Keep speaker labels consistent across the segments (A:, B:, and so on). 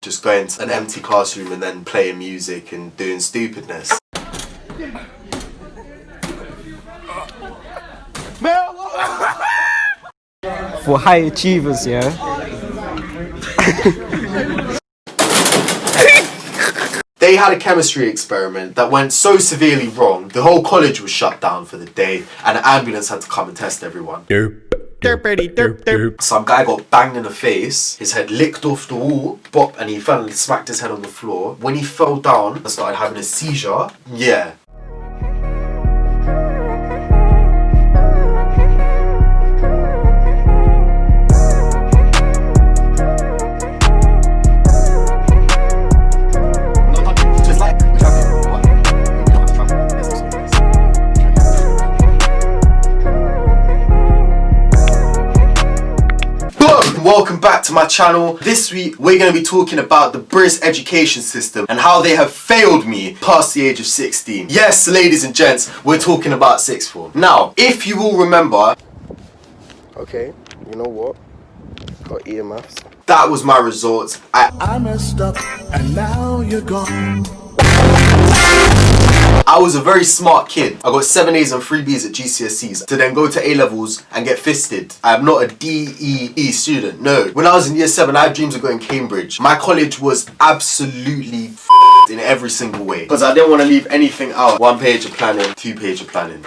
A: Just going to an empty classroom and then playing music and doing stupidness.
B: For high achievers, yeah.
A: They had a chemistry experiment that went so severely wrong, the whole college was shut down for the day and an ambulance had to come and test everyone. Some guy got banged in the face, his head licked off the wall, bop, and he fell and smacked his head on the floor. When he fell down and started having a seizure, yeah. Welcome back to my channel. This week we're going to be talking about the British education system and how they have failed me past the age of 16. Yes, ladies and gents, we're talking about sixth form. Now, if you will remember...
C: Okay, you know what? Got E in maths.
A: That was my results.
D: I messed up and now you're gone.
A: I was a very smart kid. I got 7 A's and 3 B's at GCSEs to then go to A-levels and get fisted. I am not a DEE student, no. When I was in year 7, I had dreams of going to Cambridge. My college was absolutely in every single way because I didn't want to leave anything out. 1 page of planning, 2 page of planning.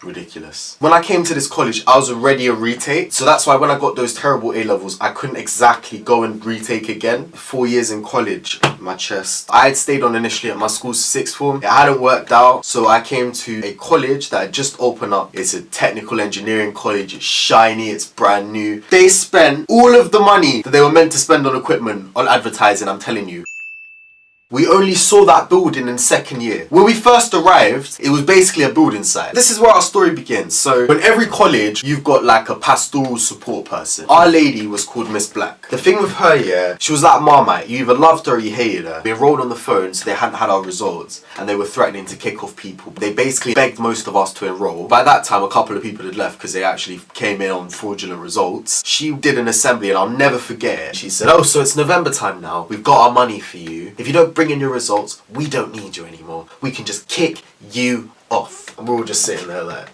A: Ridiculous. When I came to this college, I was already a retake, so that's why when I got those terrible A-levels, I couldn't exactly go and retake again. 4 years in college, my chest. I had stayed on initially at my school's sixth form. It hadn't worked out, so I came to a college that had just opened up. It's a technical engineering college. It's shiny, it's brand new. They spent all of the money that they were meant to spend on equipment on advertising, I'm telling you. We only saw that building in second year. When we first arrived, it was basically a building site. This is where our story begins. So, in every college, you've got like a pastoral support person. Our lady was called Miss Black. The thing with her, yeah, she was like Marmite. You either loved her or you hated her. We enrolled on the phone, so they hadn't had our results, and they were threatening to kick off people. They basically begged most of us to enroll. By that time, a couple of people had left because they actually came in on fraudulent results. She did an assembly, and I'll never forget it. She said, "Oh, so it's November time now. We've got our money for you. If you don't bring in your results, we don't need you anymore. We can just kick you off." And we're all just sitting there like...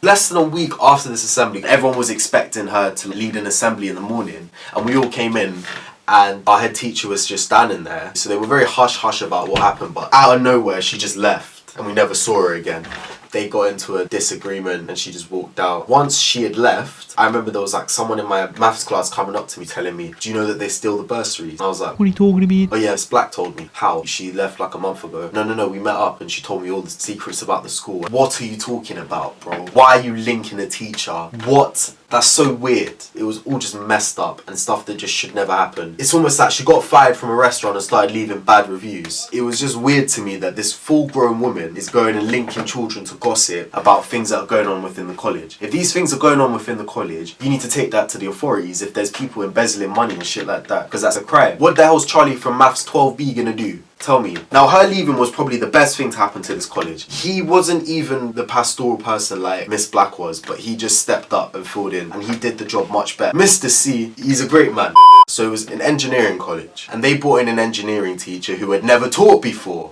A: Less than a week after this assembly, everyone was expecting her to lead an assembly in the morning, and we all came in and our head teacher was just standing there. So they were very hush-hush about what happened, but out of nowhere she just left and we never saw her again. They got into a disagreement and she just walked out. Once she had left, I remember there was like someone in my maths class coming up to me telling me, "Do you know that they steal the bursaries?" And I was like, "What are you talking about?" "Oh yeah, Miss Black told me." "How?" "She left like a month ago." No, we met up and she told me all the secrets about the school." "What are you talking about, bro? Why are you linking a teacher? What? That's so weird." It was all just messed up and stuff that just should never happen. It's almost like she got fired from a restaurant and started leaving bad reviews. It was just weird to me that this full-grown woman is going and linking children to gossip about things that are going on within the college. If these things are going on within the college, you need to take that to the authorities if there's people embezzling money and shit like that, because that's a crime. What the hell's Charlie from Maths 12B gonna do? Tell me. Now, her leaving was probably the best thing to happen to this college. He wasn't even the pastoral person like Miss Black was, but he just stepped up and filled in, and he did the job much better. Mr. C, he's a great man. So it was an engineering college, and they brought in an engineering teacher who had never taught before.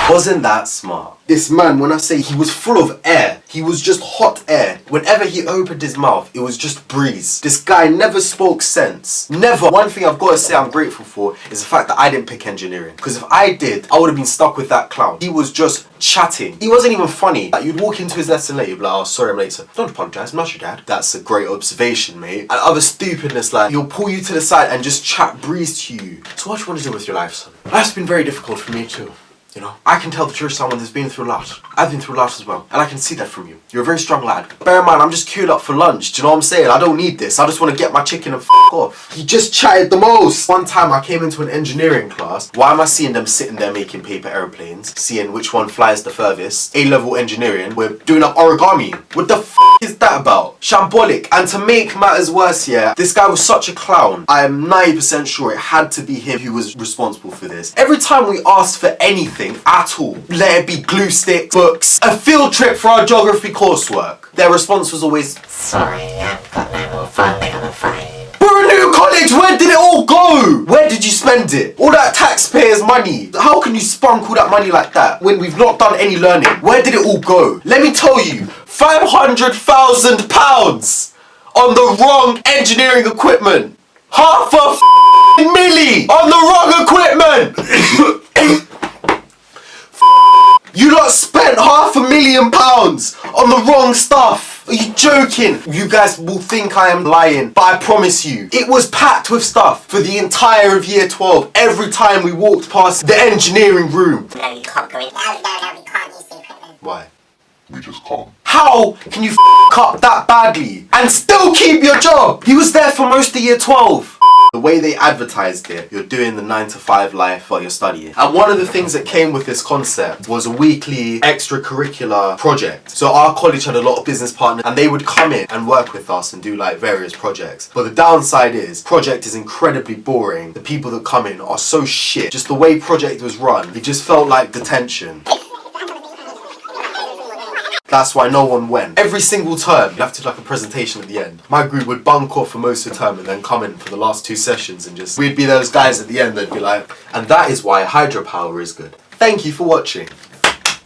A: Wasn't that smart? This man, when I say he was full of air, he was just hot air. Whenever he opened his mouth, it was just breeze. This guy never spoke sense. Never. One thing I've got to say I'm grateful for is the fact that I didn't pick engineering. Because if I did, I would have been stuck with that clown. He was just chatting. He wasn't even funny. Like, you'd walk into his lesson late, you'd be like, "Oh, sorry I'm late, sir." "Don't apologise, I'm not your dad." That's a great observation, mate. And other stupidness, like, he'll pull you to the side and just chat breeze to you. "So what do you want to do with your life, son?" "Life's been very difficult for me too. You know, I can tell that you're someone that's been through a lot. I've been through a lot as well, and I can see that from you. You're a very strong lad. Bear in mind, I'm just queued up for lunch. Do you know what I'm saying? I don't need this. I just want to get my chicken and f*** off." He just chatted the most. One time I came into an engineering class. Why am I seeing them sitting there making paper aeroplanes? Seeing which one flies the furthest? A-level engineering. We're doing up origami. What the f*** is that about? Shambolic. And to make matters worse, yeah, this guy was such a clown. I am 90% sure it had to be him who was responsible for this. Every time we asked for anything at all, let it be glue stick, books, a field trip for our geography coursework, their response was always, "Sorry, I've got no more funding, I'm afraid." We're a new college, where did it all go? Where did you spend it? All that taxpayers' money. How can you spunk all that money like that when we've not done any learning? Where did it all go? Let me tell you, £500,000 on the wrong engineering equipment. Half a milli on the wrong equipment. You lot spent £500,000 on the wrong stuff. Are you joking? You guys will think I am lying, but I promise you, it was packed with stuff for the entire of year 12. Every time we walked past the engineering room.
E: No, you can't go in. No, we can't use the equipment.
A: Why?
D: We just can't.
A: How can you up that badly and still keep your job? He was there for most of year 12. The way they advertised it, you're doing the 9 to 5 life while you're studying. And one of the things that came with this concept was a weekly extracurricular project. So our college had a lot of business partners and they would come in and work with us and do like various projects. But the downside is, project is incredibly boring. The people that come in are so shit. Just the way project was run, it just felt like detention. That's why no one went. Every single term, you have to do like a presentation at the end. My group would bunk off for most of the term and then come in for the last 2 sessions and just, we'd be those guys at the end that'd be like, and that is why hydropower is good. Thank you for watching.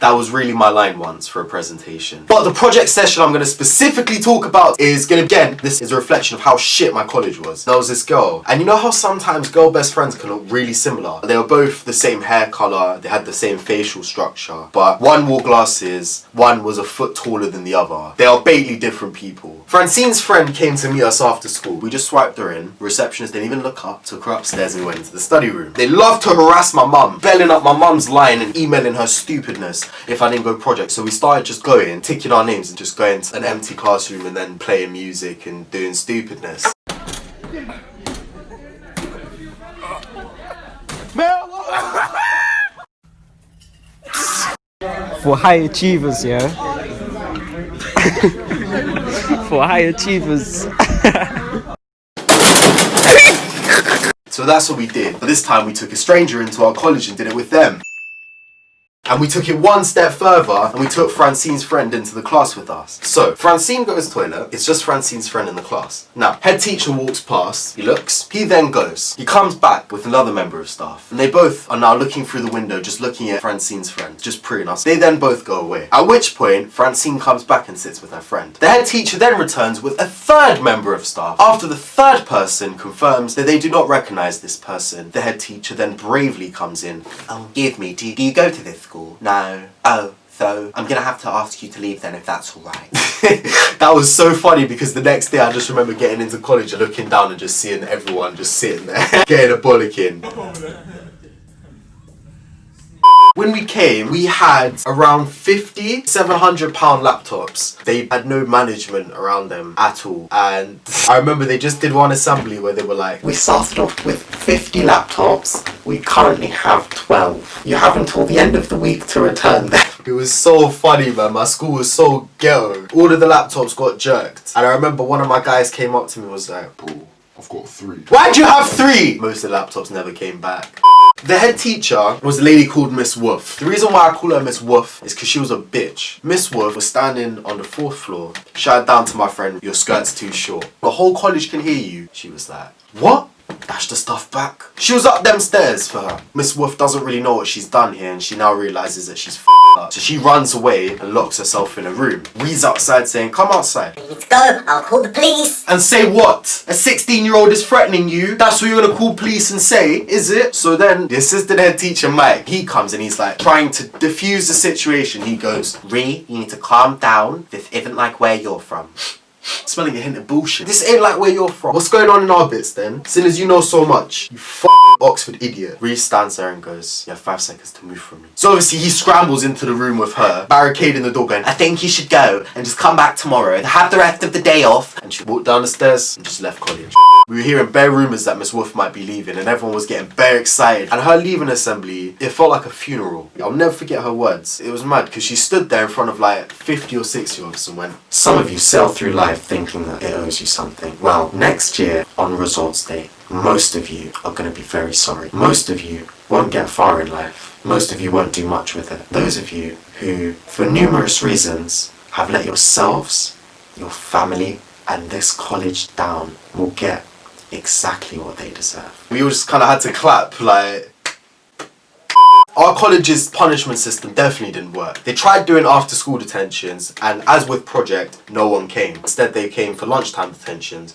A: That was really my line once for a presentation. But the project session I'm going to specifically talk about is going to, again, this is a reflection of how shit my college was. There was this girl, and you know how sometimes girl best friends can look really similar? They were both the same hair colour, they had the same facial structure, but one wore glasses, one was a foot taller than the other. They are bately different people. Francine's friend came to meet us after school. We just swiped her in. Receptionist didn't even look up, took her upstairs and we went into the study room. They loved to harass my mum, belling up my mum's line and emailing her stupidness if I didn't go project. So we started just going, ticking our names and just going to an empty classroom and then playing music and doing stupidness.
B: For high achievers, yeah. For high achievers.
A: So that's what we did. But this time we took a stranger into our college and did it with them. And we took it one step further and we took Francine's friend into the class with us. So, Francine goes to the toilet, it's just Francine's friend in the class. Now, head teacher walks past, he looks, he then goes. He comes back with another member of staff. And they both are now looking through the window, just looking at Francine's friend, just preying us. They then both go away. At which point, Francine comes back and sits with her friend. The head teacher then returns with a third member of staff. After the third person confirms that they do not recognise this person, the head teacher then bravely comes in. Oh, give me, do you go to this school? No. Oh, so I'm gonna have to ask you to leave then if that's alright. That was so funny because the next day I just remember getting into college and looking down and just seeing everyone just sitting there, getting a bollocking. When we came, we had around 50 £700 laptops. They had no management around them at all. And I remember they just did one assembly where they were like, we started off with 50 laptops. We currently have 12. You have until the end of the week to return them. It was so funny, man. My school was so ghetto. All of the laptops got jerked. And I remember one of my guys came up to me and was like,
D: Bro, I've got 3.
A: why'd you have 3? Most of the laptops never came back. The head teacher was a lady called Miss Wolf. The reason why I call her Miss Wolf is because she was a bitch. Miss Wolf was standing on the 4th floor, shouted down to my friend, your skirt's too short. The whole college can hear you. She was like, what? Dash the stuff back. She was up them stairs for her. Miss Wolf doesn't really know what she's done here and she now realises that she's f***ed up. So she runs away and locks herself in a room. We's outside saying, come outside.
E: You need to go, I'll call the police.
A: And say what? A 16-year-old is threatening you? That's what you're gonna call police and say, is it? So then the assistant head teacher, Mike, he comes and he's like trying to diffuse the situation. He goes, Ree, you need to calm down. This isn't like where you're from. Smelling a hint of bullshit. This ain't like where you're from. What's going on in our bits then? Seeing as you know so much, you Oxford idiot. Ree stands there and goes, you have 5 seconds to move from me. So obviously he scrambles into the room with her, barricading the door going, I think you should go and just come back tomorrow and have the rest of the day off. And she walked down the stairs and just left college. We were hearing bare rumours that Miss Wolf might be leaving and everyone was getting bare excited. And her leaving assembly, it felt like a funeral. I'll never forget her words. It was mad because she stood there in front of like 50 or 60-year-olds and went, some of you sail through life thinking that it owes you something. Well, next year on results day, most of you are going to be very sorry. Most of you won't get far in life. Most of you won't do much with it. Those of you who, for numerous reasons, have let yourselves, your family, and this college down will get exactly what they deserve. We all just kind of had to clap, like... Our college's punishment system definitely didn't work. They tried doing after school detentions, and as with Project, no one came. Instead, they came for lunchtime detentions.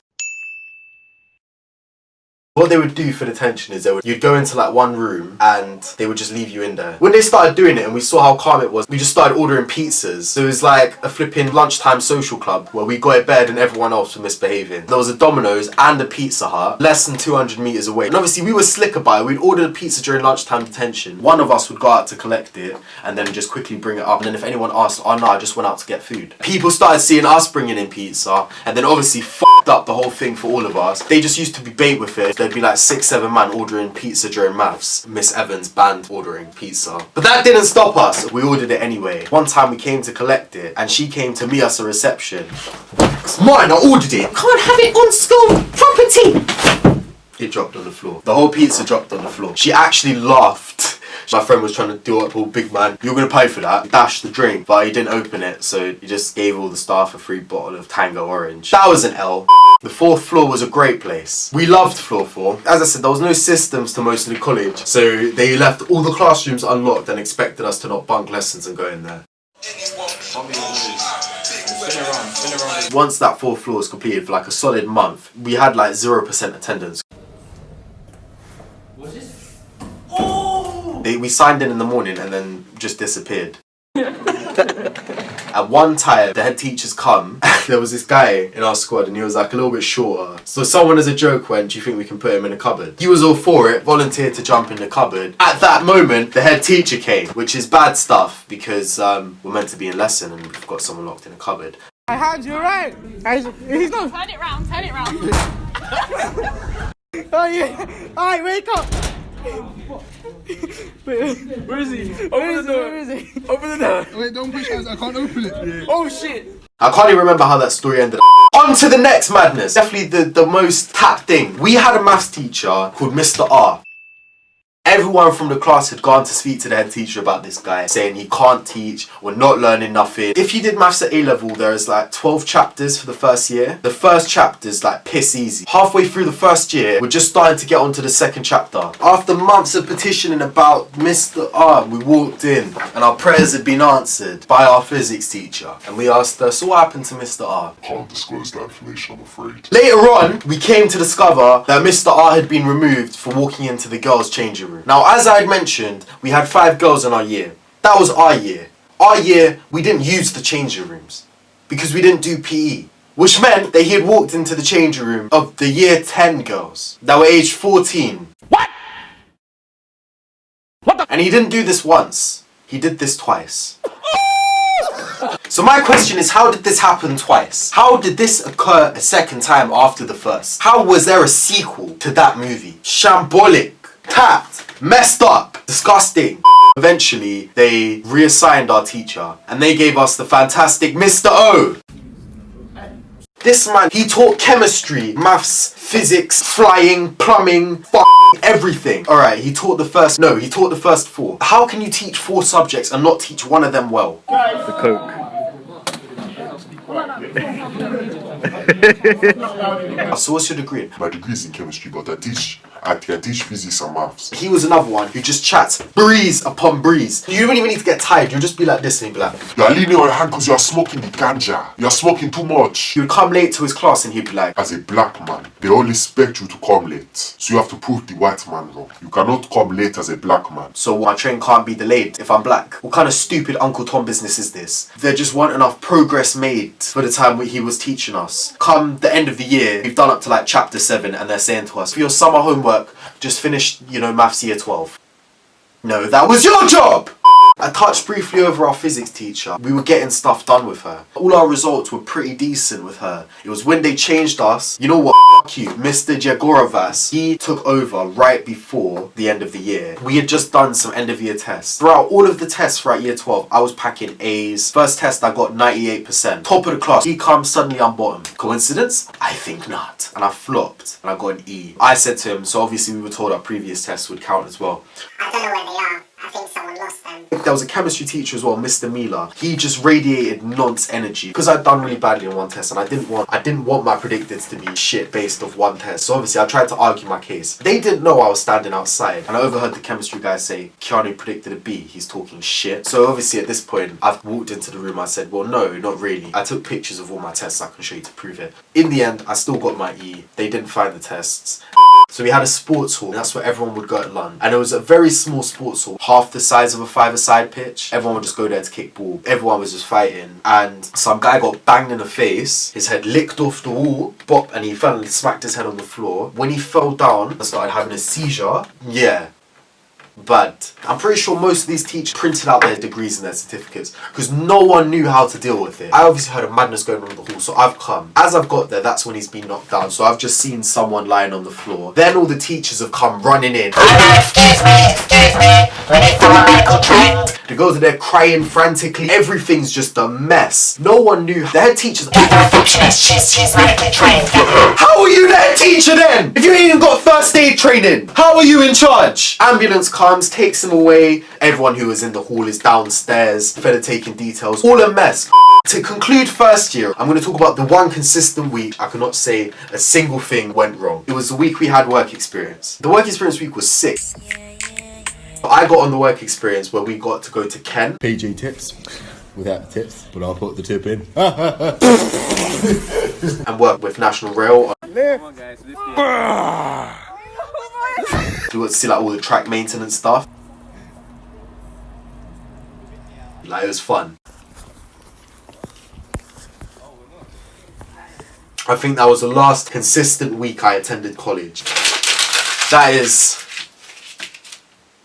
A: What they would do for detention is you'd go into like one room and they would just leave you in there. When they started doing it and we saw how calm it was, we just started ordering pizzas. So it was like a flipping lunchtime social club where we got in bed and everyone else was misbehaving. There was a Domino's and a Pizza Hut less than 200 meters away. And obviously we were slick about it. We'd order a pizza during lunchtime detention. One of us would go out to collect it and then just quickly bring it up. And then if anyone asked, oh no, I just went out to get food. People started seeing us bringing in pizza and then obviously f***ed up the whole thing for all of us. They just used to be bait with it. There'd be like 6-7 man ordering pizza during maths. Miss Evans banned ordering pizza. But that didn't stop us. We ordered it anyway. One time we came to collect it and she came to meet us at reception. It's mine, I ordered it. Can't have it on school property. It dropped on the floor. The whole pizza dropped on the floor. She actually laughed. My friend was trying to do up all big man. You're gonna pay for that. He dashed the drink, but he didn't open it, so he just gave all the staff a free bottle of Tango Orange. That was an L. The 4th floor was a great place. We loved floor 4. As I said, there was no systems to most of the college, so they left all the classrooms unlocked and expected us to not bunk lessons and go in there. Once that 4th floor was completed for like a solid month, we had like 0% attendance. We signed in the morning and then just disappeared. At one time, the head teachers come, there was this guy in our squad and he was like a little bit shorter. So someone as a joke went, do you think we can put him in a cupboard? He was all for it, volunteered to jump in the cupboard. At that moment, the head teacher came, which is bad stuff because we're meant to be in lesson and we've got someone locked in a cupboard.
F: My hands, you're right. He's not.
G: Turn it round, turn it round.
F: Oh yeah. Alright, wake up. Wait, where is he? Open the door. Where is he? Open the door.
H: Wait, don't push hands, I can't open it.
F: Yeah. Oh shit.
A: I can't even remember how that story ended. On to the next madness. Definitely the most tap thing. We had a maths teacher called Mr. R. Everyone from the class had gone to speak to the head teacher about this guy, saying he can't teach, we're not learning nothing. If you did maths at A-level, there is like 12 chapters for the first year. The first chapter's like piss easy. Halfway through the first year, we're just starting to get onto the second chapter. After months of petitioning about Mr. R, we walked in and our prayers had been answered by our physics teacher. And we asked her, so what happened to Mr. R?
H: Can't disclose that information, I'm afraid.
A: Later on, we came to discover that Mr. R had been removed for walking into the girls' changing room. Now, as I had mentioned, we had 5 girls in our year. That was our year. Our year, we didn't use the changing rooms because we didn't do PE, which meant that he had walked into the changing room of the year 10 girls that were aged 14. What? And he didn't do this once. He did this twice. So my question is, how did this happen twice? How did this occur a second time after the first? How was there a sequel to that movie? Shambolic, tapped, messed up, disgusting. Eventually, they reassigned our teacher and they gave us the fantastic Mr. O. This man, he taught chemistry, maths, physics, flying, plumbing, everything. Alright, he taught the first 4. How can you teach 4 subjects and not teach one of them well?
B: The Coke.
A: So what's your degree?
H: My degree is in chemistry, but I can teach physics and maths.
A: He was another one who just chats breeze upon breeze. You don't even need to get tired, you'll just be like this and he'd be like...
H: You are leaning on your hand because you are smoking the ganja. You are smoking too much.
A: He would come late to his class and he'd be like...
H: As a black man, they only expect you to come late. So you have to prove the white man wrong. You cannot come late as a black man.
A: So my train can't be delayed if I'm black. What kind of stupid Uncle Tom business is this? There just weren't enough progress made for the time he was teaching us. Come the end of the year, we've done up to like chapter 7 and they're saying to us, for your summer homework, just finish, maths year 12. No, that was your job! I touched briefly over our physics teacher. We were getting stuff done with her. All our results were pretty decent with her. It was when they changed us. You know what? F*** you. Mr. Jagorovas, he took over right before the end of the year. We had just done some end of year tests. Throughout all of the tests throughout year 12, I was packing A's. First test, I got 98%. Top of the class. He comes, suddenly I'm bottom. Coincidence? I think not. And I flopped and I got an E. I said to him, so obviously we were told our previous tests would count as well.
E: I don't know where they are. I think someone lost them.
A: There was a chemistry teacher as well, Mr. Mila. He just radiated nonce energy. Because I'd done really badly on one test and I didn't want my predictors to be shit based off one test. So obviously I tried to argue my case. They didn't know I was standing outside and I overheard the chemistry guy say, Keanu predicted a B, he's talking shit. So obviously at this point, I've walked into the room, I said, well no, not really. I took pictures of all my tests, I can show you to prove it. In the end, I still got my E. They didn't find the tests. So we had a sports hall, that's where everyone would go at lunch. And it was a very small sports hall, half the size of a five-a-side pitch. Everyone would just go there to kick ball. Everyone was just fighting. And some guy got banged in the face, his head licked off the wall, bop, and he fell and smacked his head on the floor. When he fell down and started having a seizure, yeah. But I'm pretty sure most of these teachers printed out their degrees and their certificates because no one knew how to deal with it. I obviously heard of madness going on in the hall, so I've come. As I've got there, that's when he's been knocked down, so I've just seen someone lying on the floor. Then all the teachers have come running in.
E: Excuse me, ready for a medical check?
A: The girls are there crying frantically. Everything's just a mess. No one knew. The head teacher's
E: She's medically trained.
A: How are you the head teacher then? If you ain't even got first aid training, how are you in charge? Ambulance comes, takes him away. Everyone who was in the hall is downstairs. Further taking details. All a mess. To conclude first year, I'm going to talk about the one consistent week I cannot say a single thing went wrong. It was the week we had work experience. The work experience week was sick. I got on the work experience where we got to go to Ken.
G: PG tips, without the tips, but I'll put the tip in.
A: And work with National Rail. We got to see like all the track maintenance stuff. Like it was fun. I think that was the last consistent week I attended college. That is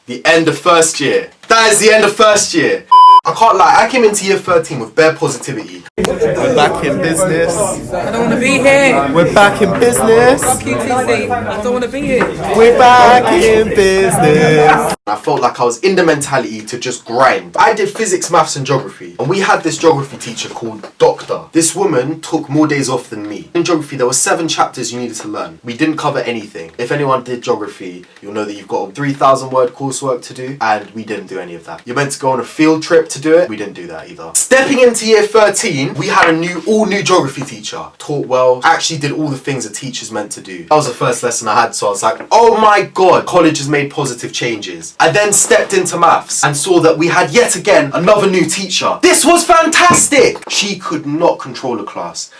A: the end of first year. That is the end of first year. I can't lie, I came into year 13 with bare positivity.
C: We're back in business.
F: I don't want to be here.
C: We're back in business.
F: Fuck you, TC. I don't want to be here.
C: We're back in business.
A: I felt like I was in the mentality to just grind. I did physics, maths and geography. And we had this geography teacher called Doctor. This woman took more days off than me. In geography, there were 7 chapters you needed to learn. We didn't cover anything. If anyone did geography, you'll know that you've got a 3,000 word coursework to do. And we didn't do any of that. You're meant to go on a field trip to do it. We didn't do that either. Stepping into year 13, we had a all new geography teacher. Taught well, actually did all the things a teacher's meant to do. That was the first lesson I had, so I was like, oh my god, college has made positive changes. I then stepped into maths and saw that we had yet again another new teacher. This was fantastic! She could not control a class.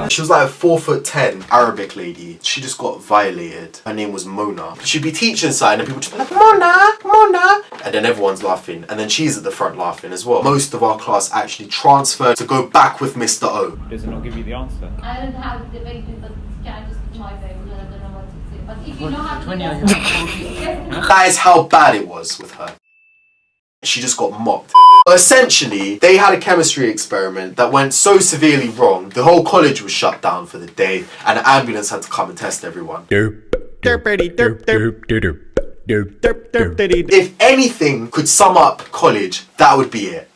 A: She was like a 4'10" Arabic lady. She just got violated. Her name was Mona. She'd be teaching something and people just be like, Mona, Mona. And then everyone's laughing. And then she's at the front laughing as well. Most of our class actually transferred to go back with Mr. O.
I: Does it not give you the answer?
J: I don't have debated, but can I just my way? I don't know what to say. But if you know how to do
A: That is how bad it was with her. She just got mocked. Essentially, they had a chemistry experiment that went so severely wrong, the whole college was shut down for the day and an ambulance had to come and test everyone. If anything could sum up college, that would be it.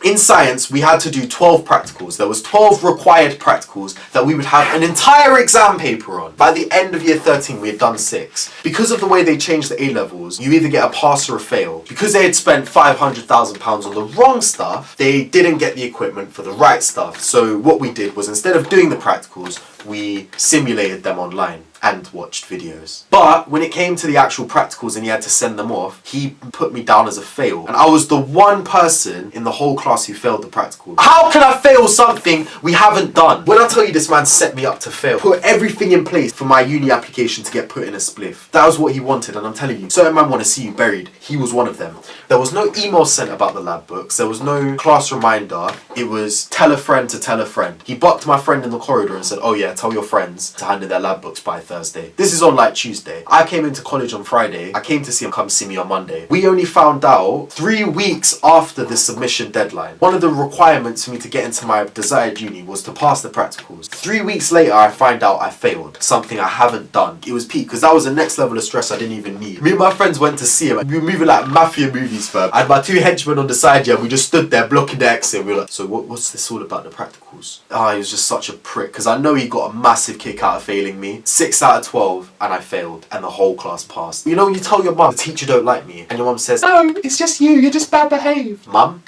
A: In science, we had to do 12 practicals. There was 12 required practicals that we would have an entire exam paper on. By the end of year 13, we had done 6. Because of the way they changed the A-levels, you either get a pass or a fail. Because they had spent £500,000 on the wrong stuff, they didn't get the equipment for the right stuff. So what we did was, instead of doing the practicals, we simulated them online and watched videos. But when it came to the actual practicals and he had to send them off, he put me down as a fail. And I was the one person in the whole class who failed the practical. How can I fail something we haven't done? When I tell you this man set me up to fail, put everything in place for my uni application to get put in a spliff. That was what he wanted, and I'm telling you, certain men want to see you buried. He was one of them. There was no email sent about the lab books. There was no class reminder. It was tell a friend to tell a friend. He bucked my friend in the corridor and said, oh yeah, tell your friends to hand in their lab books by Thursday. This is on like Tuesday. I came into college on Friday. I came to see him come see me on Monday. We only found out 3 weeks after the submission deadline. One of the requirements for me to get into my desired uni was to pass the practicals. 3 weeks later, I find out I failed. Something I haven't done. It was peak because that was the next level of stress I didn't even need. Me and my friends went to see him. We were moving like mafia movies, fam. I had my 2 henchmen on the side, yeah. We just stood there blocking the exit. We were like, so what's this all about the practicals? Oh, he was just such a prick because I know he got got a massive kick out of failing me. 6 out of 12 and I failed and the whole class passed. You know when you tell your mum the teacher don't like me and your mum says, "No, it's just you're just bad behaved." Mum,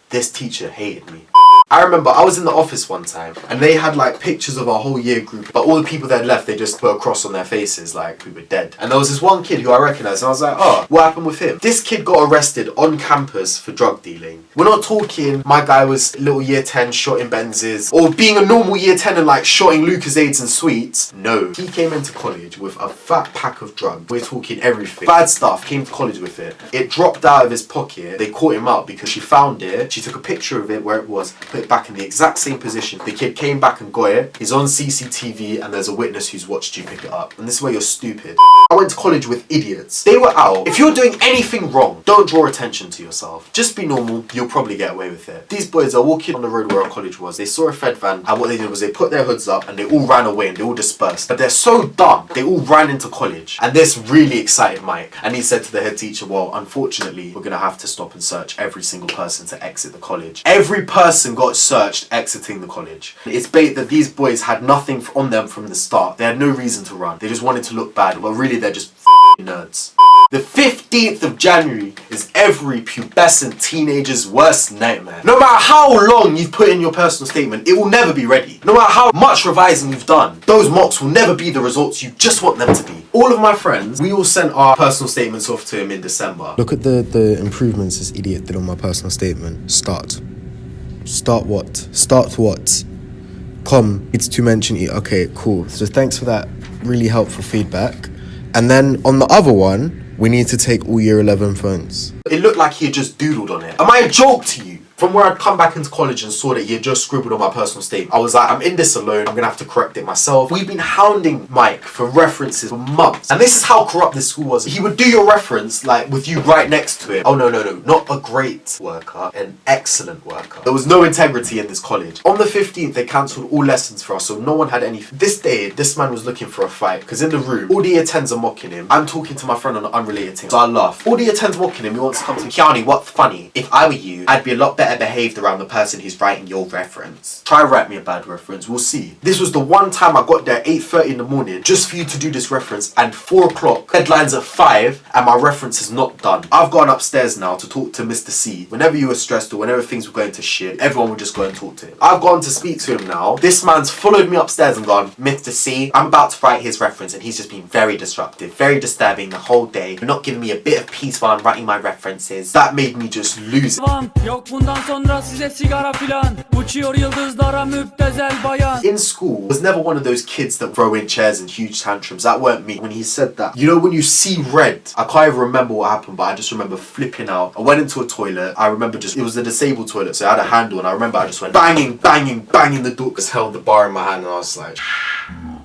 A: this teacher hated me. I remember I was in the office one time and they had like pictures of our whole year group, but all the people that had left, they just put a cross on their faces like we were dead. And there was this one kid who I recognised and I was like, oh, what happened with him? This kid got arrested on campus for drug dealing. We're not talking my guy was little year 10 shotting Benzes or being a normal year 10 and like shotting Lucozades and sweets. No, he came into college with a fat pack of drugs. We're talking everything. Bad stuff, came to college with it. It dropped out of his pocket. They caught him out because she found it. She took a picture of it where it was, put it back in the exact same position. The kid came back and got it. He's on CCTV and there's a witness who's watched you pick it up. And this is where you're stupid. I went to college with idiots. They were out. If you're doing anything wrong, don't draw attention to yourself. Just be normal. You'll probably get away with it. These boys are walking on the road where our college was. They saw a Fed van and what they did was they put their hoods up and they all ran away and they all dispersed. But they're so dumb. They all ran into college. And this really excited Mike. And he said to the head teacher, well, unfortunately, we're going to have to stop and search every single person to exit the college. Every person got searched exiting the college. It's bait that these boys had nothing on them from the start. They had no reason to run. They just wanted to look bad. Well, really, they're just nerds. The 15th of January is every pubescent teenager's worst nightmare. No matter how long you've put in your personal statement, it will never be ready. No matter how much revising you've done, those mocks will never be the results you just want them to be. All of my friends, we all sent our personal statements off to him in December.
C: Look at the improvements this idiot did on my personal statement. Start what? Start what? It's to mention it. Okay, cool. So thanks for that really helpful feedback. And then on the other one, we need to take all year 11 phones.
A: It looked like he had just doodled on it. Am I a joke to you? From where I'd come back into college and saw that he had just scribbled on my personal statement, I was like, I'm in this alone, I'm gonna have to correct it myself. We've been hounding Mike for references for months. And this is how corrupt this school was. He would do your reference, like, with you right next to it. Oh, no, not a great worker, an excellent worker. There was no integrity in this college. On the 15th, they cancelled all lessons for us, so no one had anything. This day, this man was looking for a fight, because in the room, all the year 10s are mocking him. I'm talking to my friend on an unrelated thing, so I laugh. All the year 10s mocking him, he wants to come to me. Kiani, what's funny? If I were you, I'd be a lot better behaved around the person who's writing your reference. Try write me a bad reference, we'll see. This was the one time I got there at 8:30 in the morning just for you to do this reference, and 4 o'clock, deadline's at 5 and my reference is not done. I've gone upstairs now to talk to Mr. C. Whenever you were stressed or whenever things were going to shit, everyone would just go and talk to him. I've gone to speak to him now. This man's followed me upstairs and gone, Mr. C, I'm about to write his reference and he's just been very disruptive, very disturbing the whole day. You're not giving me a bit of peace while I'm writing my references. That made me just lose it. In school, I was never one of those kids that throw in chairs and huge tantrums. That weren't me. When he said that, you know when you see red, I can't even remember what happened, but I just remember flipping out. I went into a toilet. I remember it was a disabled toilet, so I had a handle, and I remember I just went banging the door. Just held the bar in my hand and I was like,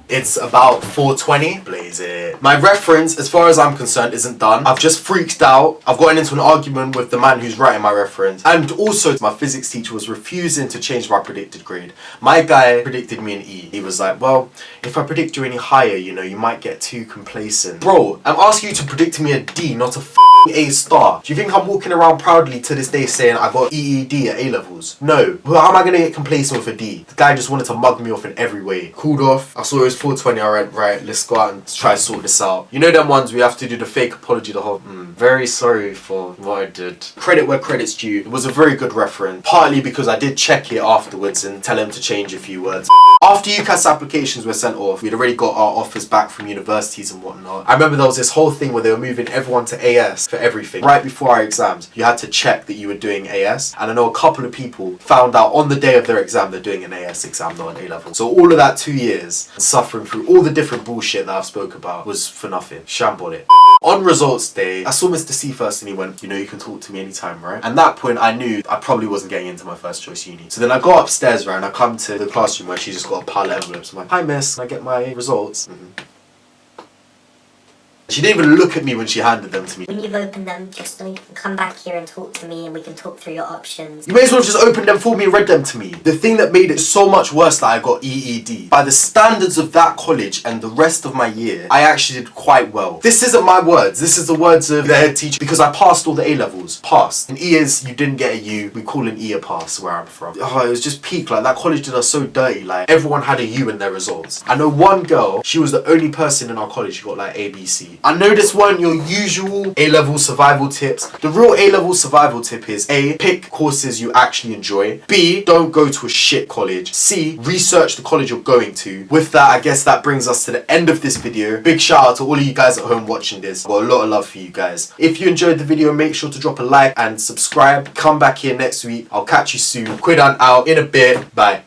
A: it's about 4:20. Blaze it. My reference, as far as I'm concerned, isn't done. I've just freaked out. I've gotten into an argument with the man who's writing my reference. And also, my physics teacher was refusing to change my predicted grade. My guy predicted me an E. He was like, well, if I predict you any higher, you know, you might get too complacent. Bro, I'm asking you to predict me a D, not a A star. Do you think I'm walking around proudly to this day saying I got EED at A-levels? No. Well, how am I going to get complacent with a D? The guy just wanted to mug me off in every way. Cooled off. I saw it was 4:20. I went, right, let's go out and try to sort this out. You know them ones we have to do the fake apology, the whole, very sorry for what I did. Credit where credit's due. It was a very good reference. Partly because I did check it afterwards and tell him to change a few words. After UCAS applications were sent off, we'd already got our offers back from universities and whatnot. I remember there was this whole thing where they were moving everyone to AS for everything. Right before our exams, you had to check that you were doing AS. And I know a couple of people found out on the day of their exam they're doing an AS exam, not an A-level. So all of that 2 years, and suffering through all the different bullshit that I've spoke about, was for nothing. Shambled it. On results day, I saw Mr. C first and he went, you know, you can talk to me anytime, right? And at that point, I knew I probably wasn't getting into my first choice uni. So then I go upstairs, right, and I come to the classroom where she's just got a pile of envelopes. I'm like, hi miss, can I get my results? She didn't even look at me when she handed them to me.
E: When you've opened them, just know you can come back here and talk to me and we can talk through your options.
A: You may as well have just opened them for me and read them to me. The thing that made it so much worse that I got EED. By the standards of that college and the rest of my year, I actually did quite well. This isn't my words. This is the words of the head teacher because I passed all the A-levels. Passed. An E is you didn't get a U. We call an E a pass where I'm from. Oh, it was just peak. Like, that college did us so dirty. Like, everyone had a U in their results. I know one girl, she was the only person in our college who got like A, B, C. I know this weren't your usual A-level survival tips. The real A-level survival tip is A, pick courses you actually enjoy. B, don't go to a shit college. C, research the college you're going to. With that, I guess that brings us to the end of this video. Big shout out to all of you guys at home watching this. I've got a lot of love for you guys. If you enjoyed the video, make sure to drop a like and subscribe. Come back here next week. I'll catch you soon. Quidan out in a bit. Bye.